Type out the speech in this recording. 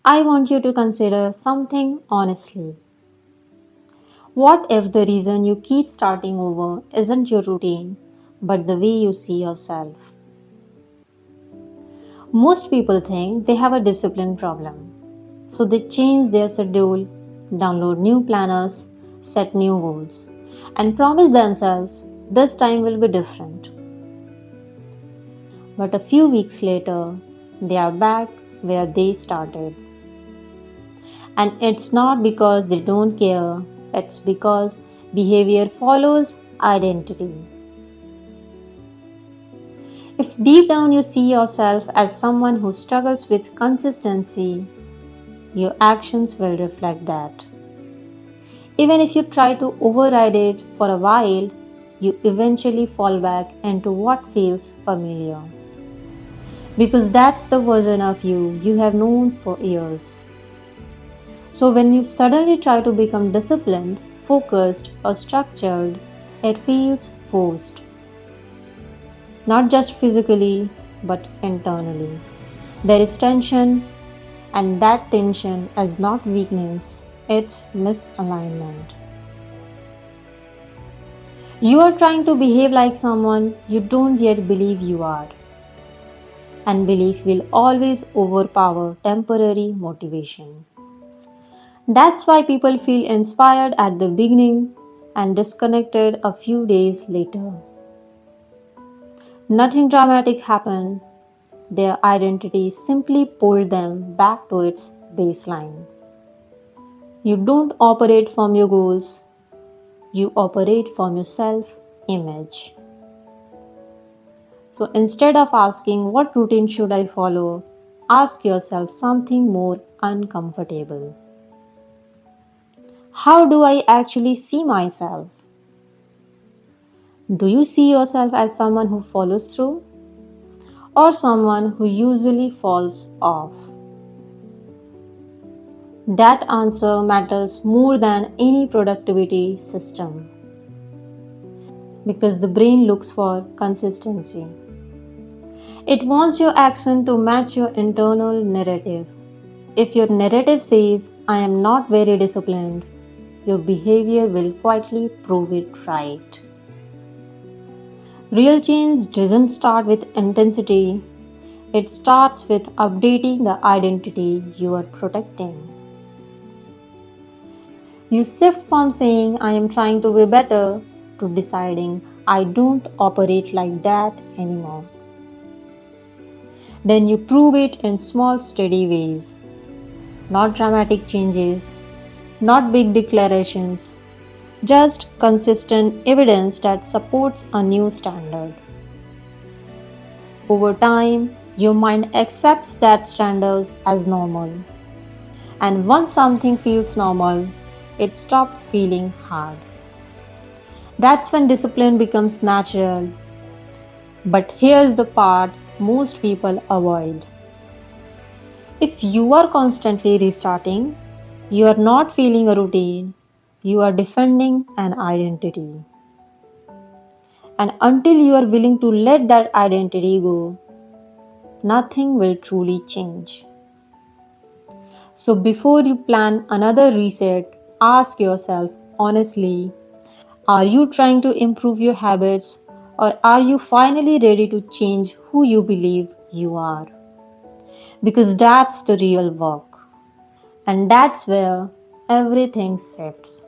I want you to consider something honestly. What if the reason you keep starting over isn't your routine, but the way you see yourself? Most people think they have a discipline problem. So they change their schedule, download new planners, set new goals, and promise themselves this time will be different. But a few weeks later, they are back where they started. And it's not because they don't care, it's because behavior follows identity. If deep down you see yourself as someone who struggles with consistency, your actions will reflect that. Even if you try to override it for a while, you eventually fall back into what feels familiar. Because that's the version of you have known for years. So when you suddenly try to become disciplined, focused, or structured, it feels forced. Not just physically, but internally. There is tension, and that tension is not weakness, it's misalignment. You are trying to behave like someone you don't yet believe you are, and belief will always overpower temporary motivation. That's why people feel inspired at the beginning and disconnected a few days later. Nothing dramatic happened, their identity simply pulled them back to its baseline. You don't operate from your goals, you operate from your self image. So instead of asking what routine should I follow, ask yourself something more uncomfortable. How do I actually see myself? Do you see yourself as someone who follows through or someone who usually falls off? That answer matters more than any productivity system because the brain looks for consistency. It wants your action to match your internal narrative. If your narrative says, I am not very disciplined, your behavior will quietly prove it right. Real change doesn't start with intensity, it starts with updating the identity you are protecting. You shift from saying, I am trying to be better, to deciding, I don't operate like that anymore. Then you prove it in small, steady ways. Not dramatic changes, not big declarations, just consistent evidence that supports a new standard. Over time, your mind accepts that standards as normal. And once something feels normal, it stops feeling hard. That's when discipline becomes natural. But here's the part most people avoid. If you are constantly restarting, you are not feeling a routine, you are defending an identity. And until you are willing to let that identity go, nothing will truly change. So before you plan another reset, ask yourself honestly, are you trying to improve your habits or are you finally ready to change who you believe you are? Because that's the real work. And that's where everything shifts.